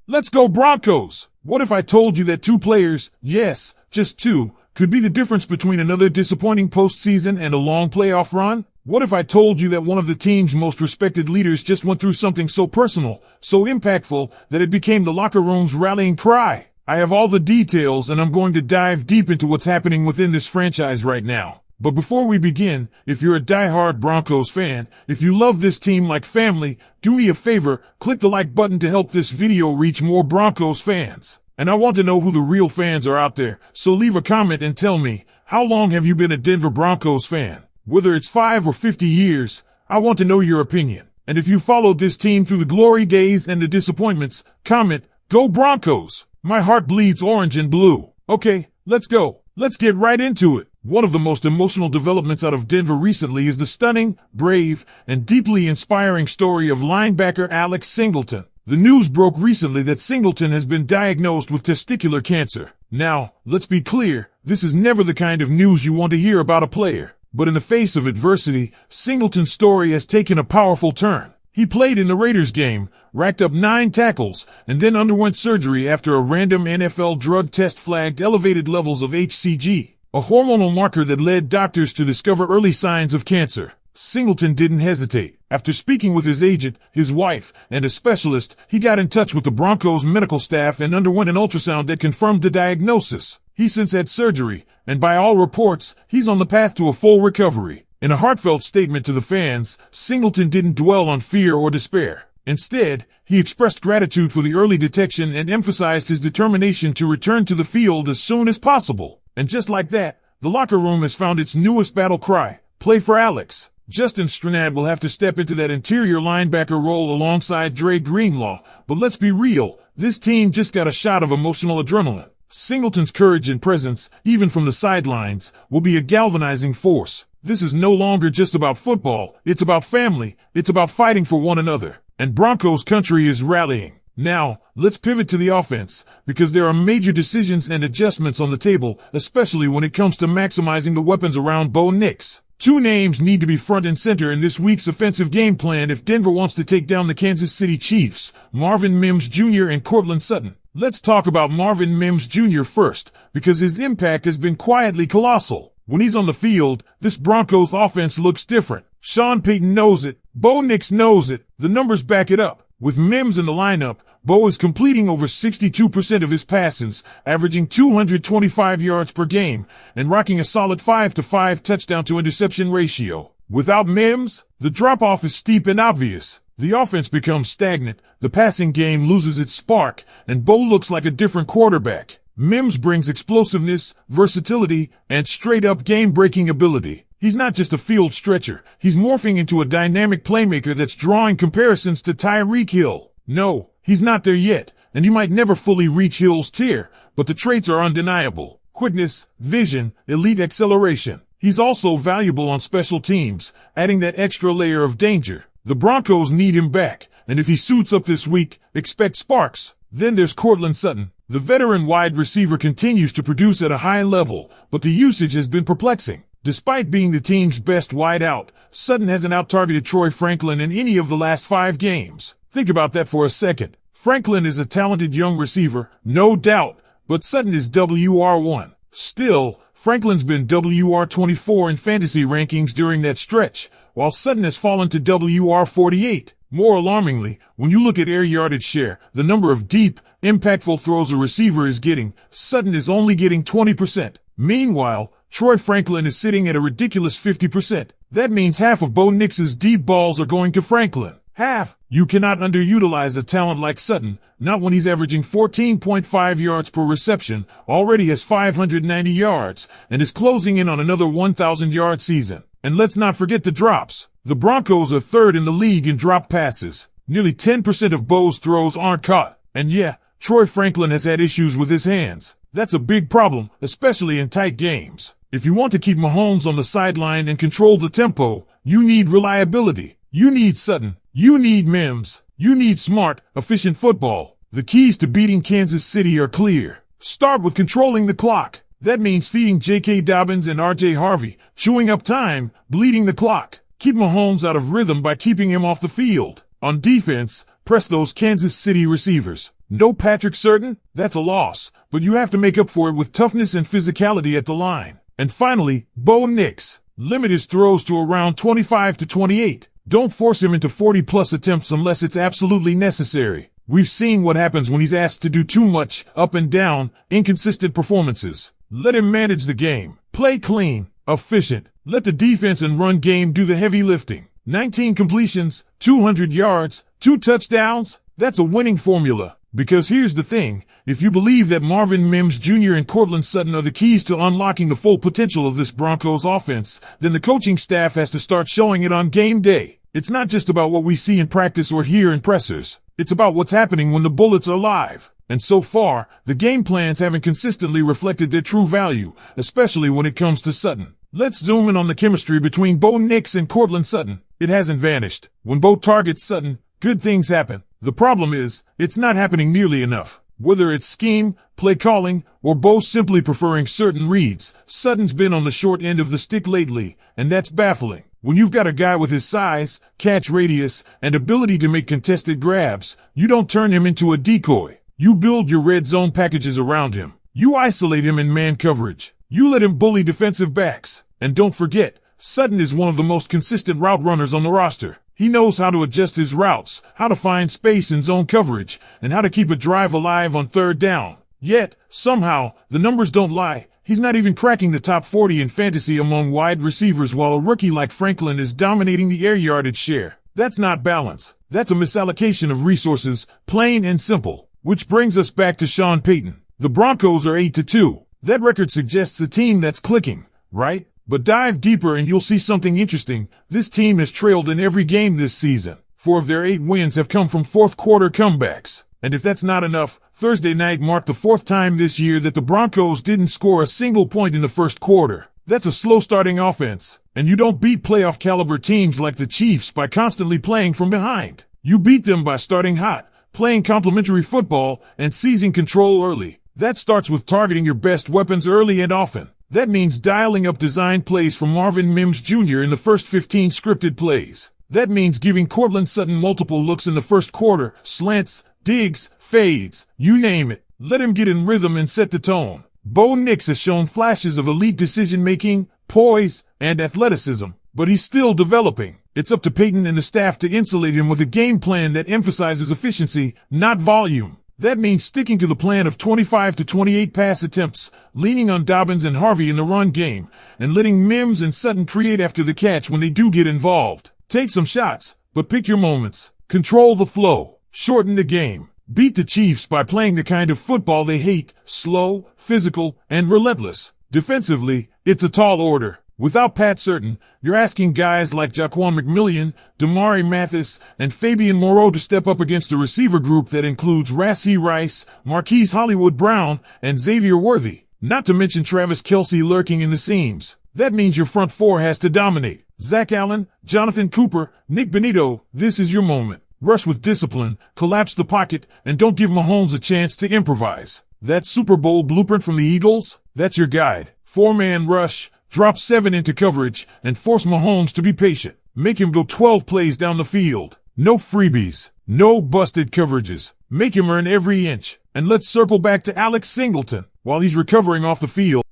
Let's go Broncos! What if I told you that two players, yes, just two, could be the difference between another disappointing postseason and a long playoff run? What if I told you that one of the team's most respected leaders just went through something so personal, so impactful, that it became the locker room's rallying cry? I have all the details and I'm going to dive deep into what's happening within this franchise right now. But before we begin, if you're a diehard Broncos fan, if you love this team like family, do me a favor, click the like button to help this video reach more Broncos fans. And I want to know who the real fans are out there, so leave a comment and tell me, how long have you been a Denver Broncos fan? Whether it's 5 or 50 years, I want to know your opinion. And if you followed this team through the glory days and the disappointments, comment, "Go Broncos!" My heart bleeds orange and blue. Okay, let's go. Let's get right into it. One of the most emotional developments out of Denver recently is the stunning, brave, and deeply inspiring story of linebacker Alex Singleton. The news broke recently that Singleton has been diagnosed with testicular cancer. Now, let's be clear, this is never the kind of news you want to hear about a player. But in the face of adversity, Singleton's story has taken a powerful turn. He played in the Raiders game, racked up 9 tackles, and then underwent surgery after a random NFL drug test flagged elevated levels of HCG, a hormonal marker that led doctors to discover early signs of cancer. Singleton didn't hesitate. After speaking with his agent, his wife, and a specialist, he got in touch with the Broncos medical staff and underwent an ultrasound that confirmed the diagnosis. He's since had surgery, and by all reports, he's on the path to a full recovery. In a heartfelt statement to the fans, Singleton didn't dwell on fear or despair. Instead, he expressed gratitude for the early detection and emphasized his determination to return to the field as soon as possible. And just like that, the locker room has found its newest battle cry, "Play for Alex." Justin Strnad will have to step into that interior linebacker role alongside Dre Greenlaw, but let's be real, this team just got a shot of emotional adrenaline. Singleton's courage and presence, even from the sidelines, will be a galvanizing force. This is no longer just about football, it's about family, it's about fighting for one another. And Broncos country is rallying. Now, let's pivot to the offense, because there are major decisions and adjustments on the table, especially when it comes to maximizing the weapons around Bo Nix. 2 names need to be front and center in this week's offensive game plan if Denver wants to take down the Kansas City Chiefs, Marvin Mims Jr. and Courtland Sutton. Let's talk about Marvin Mims Jr. first, because his impact has been quietly colossal. When he's on the field, this Broncos offense looks different. Sean Payton knows it. Bo Nix knows it. The numbers back it up. With Mims in the lineup, Bo is completing over 62% of his passes, averaging 225 yards per game, and rocking a solid 5-to-5 touchdown-to-interception ratio. Without Mims, the drop-off is steep and obvious. The offense becomes stagnant, the passing game loses its spark, and Bo looks like a different quarterback. Mims brings explosiveness, versatility, and straight-up game-breaking ability. He's not just a field stretcher, he's morphing into a dynamic playmaker that's drawing comparisons to Tyreek Hill. No, he's not there yet, and he might never fully reach Hill's tier, but the traits are undeniable. Quickness, vision, elite acceleration. He's also valuable on special teams, adding that extra layer of danger. The Broncos need him back, and if he suits up this week, expect sparks. Then there's Courtland Sutton. The veteran wide receiver continues to produce at a high level, but the usage has been perplexing. Despite being the team's best wideout, Sutton hasn't out-targeted Troy Franklin in any of the last 5 games. Think about that for a second. Franklin is a talented young receiver, no doubt, but Sutton is WR1. Still, Franklin's been WR24 in fantasy rankings during that stretch, while Sutton has fallen to WR48. More alarmingly, when you look at air yardage share, the number of deep, impactful throws a receiver is getting, Sutton is only getting 20%. Meanwhile, Troy Franklin is sitting at a ridiculous 50%. That means half of Bo Nix's deep balls are going to Franklin. Half. You cannot underutilize a talent like Sutton, not when he's averaging 14.5 yards per reception, already has 590 yards, and is closing in on another 1,000-yard season. And let's not forget the drops. The Broncos are 3rd in the league in drop passes. Nearly 10% of Bo's throws aren't caught. And yeah, Troy Franklin has had issues with his hands. That's a big problem, especially in tight games. If you want to keep Mahomes on the sideline and control the tempo, you need reliability. You need Sutton. You need Mims. You need smart, efficient football. The keys to beating Kansas City are clear. Start with controlling the clock. That means feeding J.K. Dobbins and R.J. Harvey, chewing up time, bleeding the clock. Keep Mahomes out of rhythm by keeping him off the field. On defense, Press those Kansas City receivers. No Patrick Sutton? That's a loss, but you have to make up for it with toughness and physicality at the line. And finally, Bo Nix. Limit his throws to around 25 to 28. Don't force him into 40-plus attempts unless it's absolutely necessary. We've seen what happens when he's asked to do too much, up and down, inconsistent performances. Let him manage the game. Play clean, efficient. Let the defense and run game do the heavy lifting. 19 completions, 200 yards, 2 touchdowns. That's a winning formula. Because here's the thing. If you believe that Marvin Mims Jr. and Courtland Sutton are the keys to unlocking the full potential of this Broncos offense, then the coaching staff has to start showing it on game day. It's not just about what we see in practice or hear in pressers. It's about what's happening when the bullets are live. And so far, the game plans haven't consistently reflected their true value, especially when it comes to Sutton. Let's zoom in on the chemistry between Bo Nix and Courtland Sutton. It hasn't vanished. When Bo targets Sutton, good things happen. The problem is, it's not happening nearly enough. Whether it's scheme, play calling, or Bo simply preferring certain reads, Sutton's been on the short end of the stick lately, and that's baffling. When you've got a guy with his size, catch radius, and ability to make contested grabs, you don't turn him into a decoy. You build your red zone packages around him. You isolate him in man coverage. You let him bully defensive backs. And don't forget, Sutton is one of the most consistent route runners on the roster. He knows how to adjust his routes, how to find space in zone coverage, and how to keep a drive alive on third down. Yet, somehow, the numbers don't lie. He's not even cracking the top 40 in fantasy among wide receivers, while a rookie like Franklin is dominating the air yardage share. That's not balance. That's a misallocation of resources, plain and simple. Which brings us back to Sean Payton. The Broncos are 8-2. That record suggests a team that's clicking, right? But dive deeper and you'll see something interesting. This team has trailed in every game this season. 4 of their 8 wins have come from fourth-quarter comebacks. And if that's not enough, Thursday night marked the 4th time this year that the Broncos didn't score a single point in the first quarter. That's a slow-starting offense. And you don't beat playoff-caliber teams like the Chiefs by constantly playing from behind. You beat them by starting hot, playing complementary football, and seizing control early. That starts with targeting your best weapons early and often. That means dialing up design plays from Marvin Mims Jr. in the first 15 scripted plays. That means giving Courtland Sutton multiple looks in the first quarter, slants, digs, fades, you name it. Let him get in rhythm and set the tone. Bo Nix has shown flashes of elite decision-making, poise, and athleticism, but he's still developing. It's up to Payton and the staff to insulate him with a game plan that emphasizes efficiency, not volume. That means sticking to the plan of 25 to 28 pass attempts, leaning on Dobbins and Harvey in the run game, and letting Mims and Sutton create after the catch when they do get involved. Take some shots, but pick your moments. Control the flow. Shorten the game. Beat the Chiefs by playing the kind of football they hate, slow, physical, and relentless. Defensively, it's a tall order. Without Pat Sutton, you're asking guys like Jaquan McMillian, Damari Mathis, and Fabian Moreau to step up against a receiver group that includes Rashee Rice, Marquise Hollywood Brown, and Xavier Worthy. Not to mention Travis Kelce lurking in the seams. That means your front 4 has to dominate. Zach Allen, Jonathan Cooper, Nick Benito, this is your moment. Rush with discipline, collapse the pocket, and don't give Mahomes a chance to improvise. That Super Bowl blueprint from the Eagles? That's your guide. 4-man rush. Drop 7 into coverage and force Mahomes to be patient. Make him go 12 plays down the field. No freebies. No busted coverages. Make him earn every inch. And let's circle back to Alex Singleton. While he's recovering off the field,